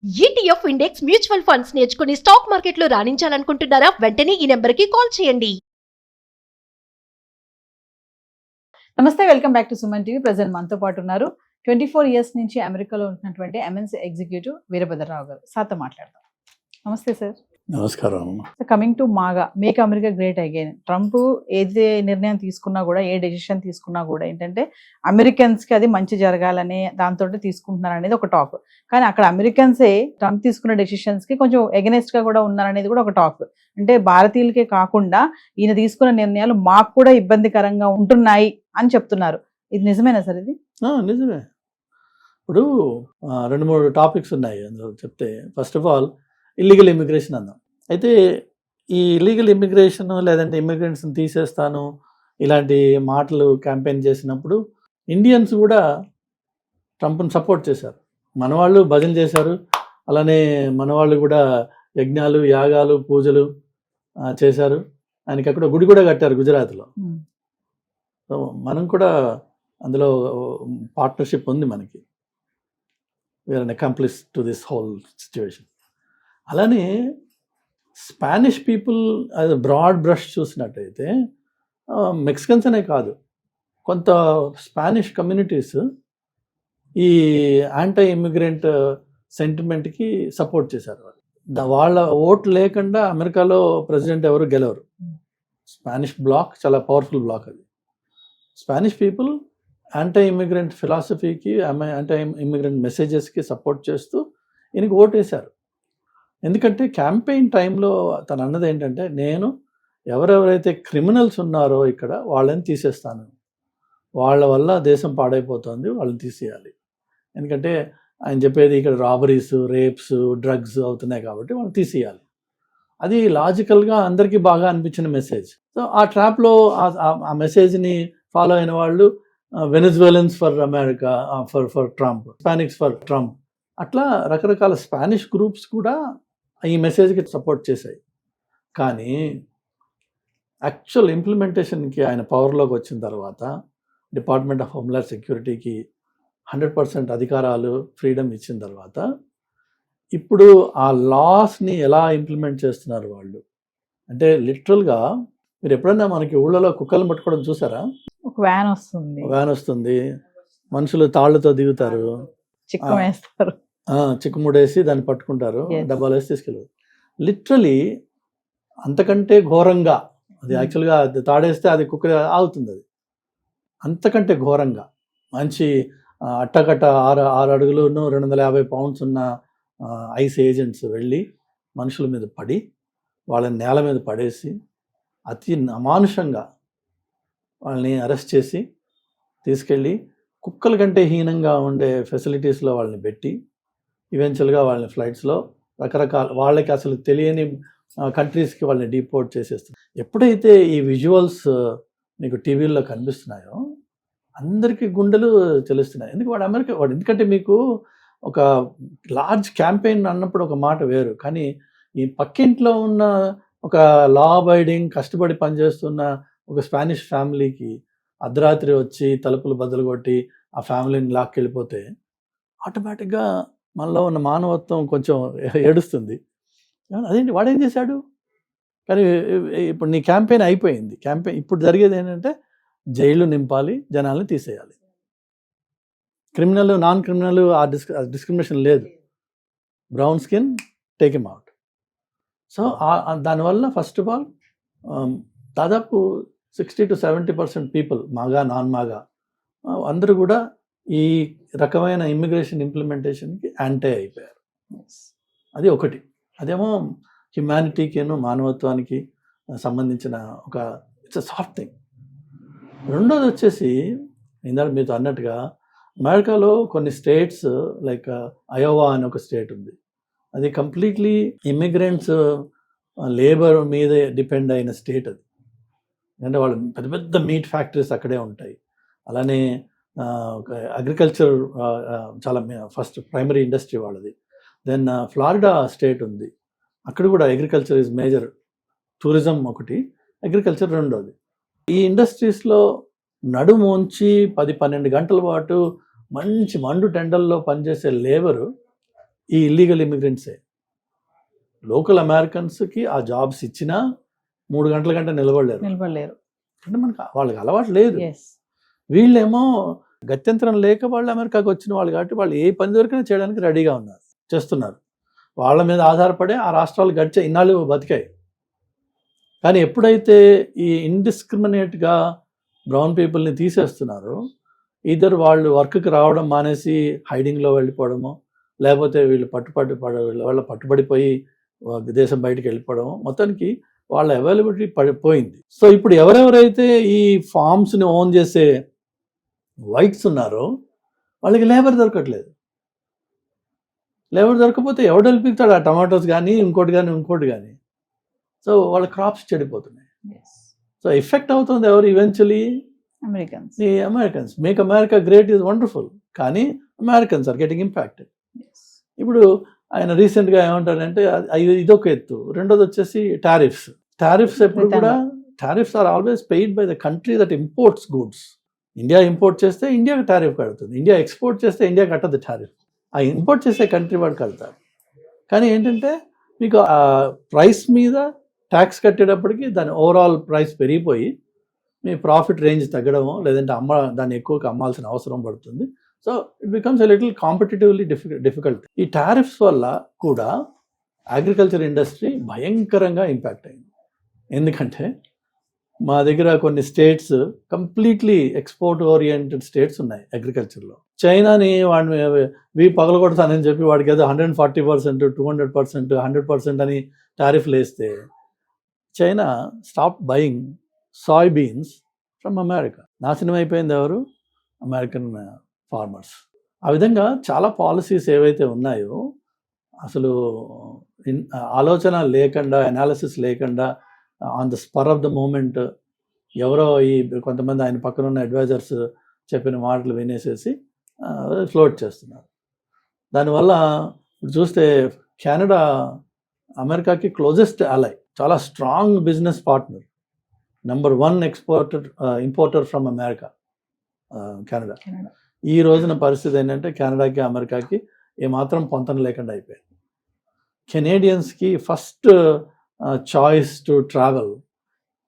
ETF index mutual funds నేర్చుకుని stock మార్కెట్లో రాణించాలనుకుంటున్నారా? వెంటనే ఈ నెంబర్కి కాల్ చేయండి. నమస్తే, welcome back to Suman TV. Present మనతో పాటు ఉన్నారు 24 years నుంచి అమెరికాలో ఉంటున్నటువంటి ఎంఎన్సీ ఎగ్జిక్యూటివ్ వీరభద్రరావు గారు. సార్తో మాట్లాడదాం. నమస్తే సార్. నమస్కారం. Coming to MAGA make America great again. Trump ఏది నిర్ణయం తీసుకున్నా కూడా, ఏ డెసిషన్ తీసుకున్నా కూడా ఏంటంటే అమెరికన్స్కి అది మంచి జరగాలనే దాంతో తీసుకుంటున్నారు అనేది ఒక టాక్. కానీ అక్కడ అమెరికన్సే ట్రంప్ తీసుకున్న డెసిషన్స్కి కొంచెం ఎగనెస్ట్గా కూడా ఉన్నారనేది కూడా ఒక టాక్. అంటే భారతీయులకే కాకుండా ఈయన తీసుకున్న నిర్ణయాలు మాకు కూడా ఇబ్బందికరంగా ఉంటున్నాయి అని చెప్తున్నారు. ఇది నిజమేనా సార్? ఇది నిజమే. ఇప్పుడు 2-3 టాపిక్స్ ఉన్నాయి అందులో చెప్తే. First of all illegal immigration అన్నాం. అయితే ఈ ఇల్లీగల్ ఇమిగ్రేషన్ లేదంటే ఇమిగ్రెంట్స్ని తీసేస్తాను ఇలాంటి మాటలు క్యాంపెయిన్ చేసినప్పుడు ఇండియన్స్ కూడా ట్రంప్ని సపోర్ట్ చేశారు. మనవాళ్ళు భజన చేశారు, అలానే మనవాళ్ళు కూడా యజ్ఞాలు, యాగాలు, పూజలు చేశారు. ఆయనకి అక్కడ గుడి కూడా కట్టారు గుజరాత్లో. సో మనం కూడా అందులో పార్ట్నర్షిప్ ఉంది మనకి. We're an accomplices to this whole situation. అలానే స్పానిష్ పీపుల్ అది బ్రాడ్ బ్రష్ చూసినట్టయితే మెక్సికన్స్ అనే కాదు, కొంత స్పానిష్ కమ్యూనిటీస్ ఈ యాంటీ ఇమిగ్రెంట్ సెంటిమెంట్కి సపోర్ట్ చేశారు. వాళ్ళ ఓట్లు లేకుండా అమెరికాలో ప్రెసిడెంట్ ఎవరు గెలవరు. స్పానిష్ బ్లాక్ చాలా పవర్ఫుల్ బ్లాక్. అది స్పానిష్ పీపుల్ యాంటీ ఇమిగ్రెంట్ ఫిలాసఫీకి, యాంటీ ఇమిగ్రెంట్ మెసేజెస్కి సపోర్ట్ చేస్తూ ఈయనకి ఓటేశారు. ఎందుకంటే క్యాంపెయిన్ టైంలో తను అన్నది ఏంటంటే, నేను ఎవరెవరైతే క్రిమినల్స్ ఉన్నారో ఇక్కడ వాళ్ళని తీసేస్తాను, వాళ్ళ వల్ల దేశం పాడైపోతుంది, వాళ్ళని తీసేయాలి. ఎందుకంటే ఆయన చెప్పేది ఇక్కడ రాబరీస్, రేప్స్, డ్రగ్స్ అవుతున్నాయి కాబట్టి వాళ్ళని తీసేయాలి. అది లాజికల్గా అందరికీ బాగా అనిపించిన మెసేజ్. సో ఆ ట్రాప్లో ఆ మెసేజ్ని ఫాలో అయిన వాళ్ళు Venezuelans for America, for Trump, Hispanics for Trump, అట్లా రకరకాల స్పానిష్ గ్రూప్స్ కూడా ఈ మెసేజ్కి సపోర్ట్ చేశాయి. కానీ యాక్చువల్ ఇంప్లిమెంటేషన్కి ఆయన పవర్లోకి వచ్చిన తర్వాత డిపార్ట్మెంట్ ఆఫ్ హోమ్లాండ్ సెక్యూరిటీకి 100% అధికారాలు, ఫ్రీడమ్ ఇచ్చిన తర్వాత ఇప్పుడు ఆ లాస్ని ఎలా ఇంప్లిమెంట్ చేస్తున్నారు వాళ్ళు అంటే, లిటరల్గా మీరు ఎప్పుడన్నా మనకి ఊళ్ళలో కుక్కలను పట్టుకోవడం చూసారా? ఒక వ్యాన్ వస్తుంది, మనుషులు తాళ్లతో దిగుతారు, చిక్కుముడేసి దాన్ని పట్టుకుంటారు, డబ్బాలు వేసి తీసుకెళ్ళారు. లిటరలీ అంతకంటే ఘోరంగా అది యాక్చువల్గా తాడేస్తే అది కుక్క ఆగుతుంది. అది అంతకంటే ఘోరంగా మంచి అట్టకట్ట 6 అడుగులు 250 pounds ఉన్న ఐస్ ఏజెంట్స్ వెళ్ళి మనుషుల మీద పడి వాళ్ళని నేల మీద పడేసి అతి అమానుషంగా వాళ్ళని అరెస్ట్ చేసి తీసుకెళ్ళి కుక్కల కంటే హీనంగా ఉండే ఫెసిలిటీస్లో వాళ్ళని పెట్టి ఈవెన్చువల్గా వాళ్ళని ఫ్లైట్స్లో రకరకాల వాళ్ళకి అసలు తెలియని కంట్రీస్కి వాళ్ళని డీపోర్ట్ చేసేస్తారు. ఎప్పుడైతే ఈ విజువల్స్ మీకు టీవీల్లో కనిపిస్తున్నాయో అందరికీ గుండెలు తెలుస్తున్నాయి. ఎందుకంటే మీకు ఒక లార్జ్ క్యాంపెయిన్ అన్నప్పుడు ఒక మాట వేరు, కానీ ఈ పక్కింట్లో ఉన్న ఒక లా అబైడింగ్ కష్టపడి పనిచేస్తున్న ఒక స్పానిష్ ఫ్యామిలీకి అర్ధరాత్రి వచ్చి తలుపులు బద్దలు కొట్టి ఆ ఫ్యామిలీని లాక్కెళ్ళిపోతే ఆటోమేటిక్గా మనలో ఉన్న మానవత్వం కొంచెం ఏడుస్తుంది. అదేంటి వాడేం చేశాడు? కానీ ఇప్పుడు నీ క్యాంపెయిన్ అయిపోయింది. ఇప్పుడు జరిగేది ఏంటంటే జైలు నింపాలి, జనాల్ని తీసేయాలి. క్రిమినల్, నాన్ క్రిమినల్ ఆ డిస్క్రిమినేషన్ లేదు. Brown skin take him out. So దానివల్ల ఫస్ట్ ఆఫ్ ఆల్ దాదాపు 60 to 70% పీపుల్, మాగా నాన్ మాగా, అందరూ కూడా ఈ రకమైన ఇమ్మిగ్రేషన్ ఇంప్లిమెంటేషన్కి యాంటీ అయిపోయారు. అది ఒకటి. అదేమో హ్యుమానిటీకిను మానవత్వానికి సంబంధించిన ఒక ఇట్స్ అ సాఫ్ట్ థింగ్. రెండోది వచ్చేసి ఇందాక మీతో అన్నట్టుగా అమెరికాలో కొన్ని స్టేట్స్ లైక్ అయోవా అని ఒక స్టేట్ ఉంది. అది కంప్లీట్లీ ఇమ్మిగ్రెంట్స్ లేబర్ మీదే డిపెండ్ అయిన స్టేట్. అది అంటే వాళ్ళు పెద్ద పెద్ద మీట్ ఫ్యాక్టరీస్ అక్కడే ఉంటాయి. అలానే అగ్రికల్చర్ చాలా ఫస్ట్ ప్రైమరీ ఇండస్ట్రీ వాళ్ళది. దెన్ ఫ్లారిడా స్టేట్ ఉంది, అక్కడ కూడా అగ్రికల్చర్ ఈజ్ మేజర్. టూరిజం ఒకటి, అగ్రికల్చర్ రెండోది. ఈ ఇండస్ట్రీస్లో నడుము ఉంచి 10-12 గంటల పాటు మంచి మండు టెండల్లో పనిచేసే లేబరు ఈ ఇల్లీగల్ ఇమిగ్రెంట్సే. లోకల్ అమెరికన్స్కి ఆ జాబ్స్ ఇచ్చినా 3 గంటల కంటే నిలబడలేరు. అంటే మనకు వాళ్ళకి అలవాటు లేదు. వీళ్ళేమో గత్యంతరం లేక వాళ్ళు అమెరికాకి వచ్చిన వాళ్ళు కాబట్టి వాళ్ళు ఏ పని దొరికినా చేయడానికి రెడీగా ఉన్నారు, చేస్తున్నారు. వాళ్ళ మీద ఆధారపడే ఆ రాష్ట్రాలు గడిచే ఇన్నాళ్ళు బతికాయి. కానీ ఎప్పుడైతే ఈ ఇండిస్క్రిమినేట్గా బ్రౌన్ పీపుల్ని తీసేస్తున్నారో, ఇద్దరు వాళ్ళు వర్క్కి రావడం మానేసి హైడింగ్లో వెళ్ళిపోవడము, లేకపోతే వీళ్ళు వాళ్ళ పట్టుబడిపోయి దేశం బయటకు వెళ్ళిపోవడము, మొత్తానికి వాళ్ళ అవైలబిలిటీ పడిపోయింది. సో ఇప్పుడు ఎవరెవరైతే ఈ ఫార్మ్స్ని ఓన్ చేసే వైట్స్ ఉన్నారో వాళ్ళకి లేబర్ దొరకట్లేదు. లేబర్ దొరకకపోతే ఎవడు వెళ్ళిపిస్తాడు ఆ టమాటోస్ కానీ ఇంకోటి కానీ. సో వాళ్ళ క్రాప్స్ చెడిపోతున్నాయి. సో ఎఫెక్ట్ అవుతుంది ఎవరు? Eventually Americans. Make America great is wonderful, కానీ అమెరికన్స్ ఆర్ గెటింగ్ ఇంపాక్టెడ్. ఇప్పుడు ఆయన రీసెంట్గా ఏమంటారంటే ఇదొక ఎత్తు. రెండోది వచ్చేసి టారిఫ్స్ ఎప్పుడు కూడా tariffs are always paid by the country that imports goods. India import చేస్తే ఇండియాకి టారిఫ్ కడుతుంది, ఇండియా ఎక్స్పోర్ట్ చేస్తే ఇండియా కట్టదు టారిఫ్. ఆ ఇంపోర్ట్ చేసే కంట్రీ వాడు కడతారు. కానీ ఏంటంటే మీకు ఆ ప్రైస్ మీద ట్యాక్స్ కట్టేటప్పటికి దాని ఓవరాల్ ప్రైస్ పెరిగిపోయి మీ ప్రాఫిట్ రేంజ్ తగ్గడమో లేదంటే దాన్ని ఎక్కువగా అమ్మాల్సిన అవసరం పడుతుంది. So it becomes a little competitively difficult. ఈ టారిఫ్స్ వల్ల కూడా అగ్రికల్చర్ ఇండస్ట్రీ భయంకరంగా ఇంపాక్ట్ అయింది. ఎందుకంటే మా దగ్గర కొన్ని states completely export oriented states ఉన్నాయి అగ్రికల్చర్లో. చైనాని వాడిని పగలగొడతానని చెప్పి వాడికి ఏదో 140%, 200%, 100% అని టారిఫ్లు వేస్తే China stop buying Sai beans from America. నాశనం అయిపోయింది ఎవరు? American farmers. ఆ విధంగా చాలా పాలసీస్ ఏవైతే ఉన్నాయో అసలు ఆలోచన లేకుండా, అనాలిసిస్ లేకుండా, on the spur of the moment ఎవరో కొంతమంది ఆయన పక్కన ఉన్న అడ్వైజర్స్ చెప్పిన మాటలు వినేసేసి ఫ్లోట్ చేస్తున్నారు. దానివల్ల చూస్తే కెనడా అమెరికాకి క్లోజెస్ట్ అలై, చాలా strong business partner, number 1 importer from America Canada. ఈ రోజున పరిస్థితి ఏంటంటే కెనడాకి అమెరికాకి ఏమాత్రం పొంతన లేకుండా అయిపోయింది. కెనేడియన్స్కి first choice to travel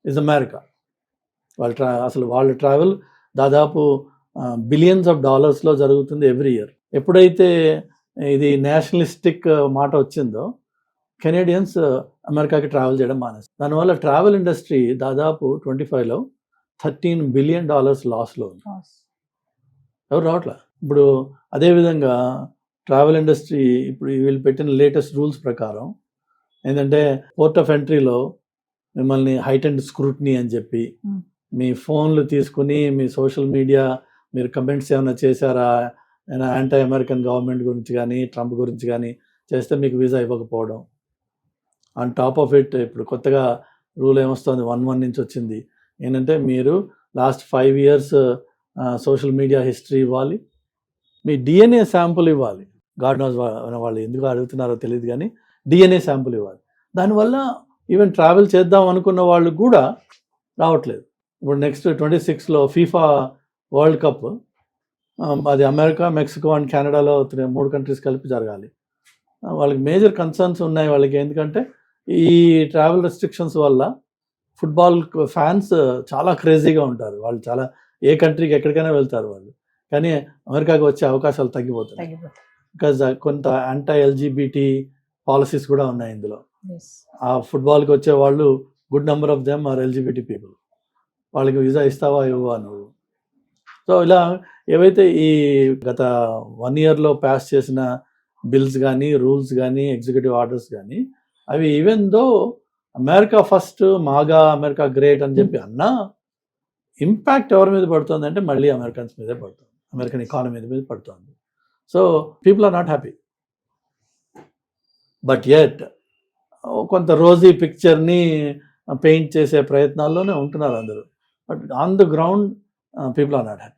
is America. వాళ్ళ ట్రావెల్ దాదాపు బిలియన్స్ ఆఫ్ డాలర్స్లో జరుగుతుంది ఎవ్రీ ఇయర్. ఎప్పుడైతే ఇది నేషనలిస్టిక్ మాట వచ్చిందో కెనేడియన్స్ అమెరికాకి ట్రావెల్ చేయడం మానేస్తారు. దానివల్ల ట్రావెల్ ఇండస్ట్రీ దాదాపు 25లో $13 బిలియన్ లాస్లో ఉంది. ఎవరు రావట్లా. ఇప్పుడు అదేవిధంగా ట్రావెల్ ఇండస్ట్రీ ఇప్పుడు వీళ్ళు పెట్టిన లేటెస్ట్ రూల్స్ ప్రకారం ఏంటంటే పోర్ట్ ఆఫ్ ఎంట్రీలో మిమ్మల్ని హైటెండ్ స్క్రూట్నీ అని చెప్పి మీ ఫోన్లు తీసుకుని మీ సోషల్ మీడియా మీరు కమెంట్స్ ఏమైనా చేశారా యాంటీ అమెరికన్ గవర్నమెంట్ గురించి కానీ ట్రంప్ గురించి కానీ చేస్తే మీకు వీసా ఇవ్వకపోవడం. ఆన్ టాప్ ఆఫ్ ఇట్ ఇప్పుడు కొత్తగా రూల్ ఏమొస్తుంది, 1/1 నుంచి వచ్చింది ఏంటంటే మీరు last 5 years social media history ఇవ్వాలి, మీ డిఎన్ఏ శాంపుల్ ఇవ్వాలి. గాడ్ నోస్ వాళ్ళు ఎందుకు అడుగుతున్నారో తెలియదు కానీ డిఎన్ఏ శాంపుల్ ఇవ్వాలి. దానివల్ల ఈవెన్ ట్రావెల్ చేద్దాం అనుకున్న వాళ్ళు కూడా రావట్లేదు. ఇప్పుడు నెక్స్ట్ 26లో ఫీఫా వరల్డ్ కప్, అది అమెరికా, మెక్సికో అండ్ కెనడాలో 3 కంట్రీస్ కలిపి జరగాలి. వాళ్ళకి మేజర్ కన్సర్న్స్ ఉన్నాయి వాళ్ళకి. ఎందుకంటే ఈ ట్రావెల్ రెస్ట్రిక్షన్స్ వల్ల ఫుట్బాల్ ఫ్యాన్స్ చాలా క్రేజీగా ఉంటారు. వాళ్ళు చాలా ఏ కంట్రీకి ఎక్కడికైనా వెళ్తారు వాళ్ళు. కానీ అమెరికాకి వచ్చే అవకాశాలు తగ్గిపోతాయి. బికాజ్ కొంత యాంటీ ఎల్జీబీటీ పాలసీస్ కూడా ఉన్నాయి ఇందులో. ఆ ఫుట్బాల్కి వచ్చే వాళ్ళు good number of them are LGBT people. వాళ్ళకి వీసా ఇస్తావా ఇవ్వవా నువ్వు. సో ఇలా ఏవైతే ఈ గత 1 yearలో పాస్ చేసిన బిల్స్ కానీ రూల్స్ కానీ ఎగ్జిక్యూటివ్ ఆర్డర్స్ కానీ అవి even though America first, MAGA America great అని చెప్పి అన్నా ఇంపాక్ట్ ఎవరి మీద పడుతుంది అంటే మళ్ళీ అమెరికన్స్ మీదే పడుతుంది, అమెరికన్ ఎకానమీ మీద పడుతుంది. So people are not happy. But yet కొంత రోజీ పిక్చర్ని పెయింట్ చేసే ప్రయత్నాల్లోనే ఉంటున్నారు అందరూ. But on the ground people are not happy.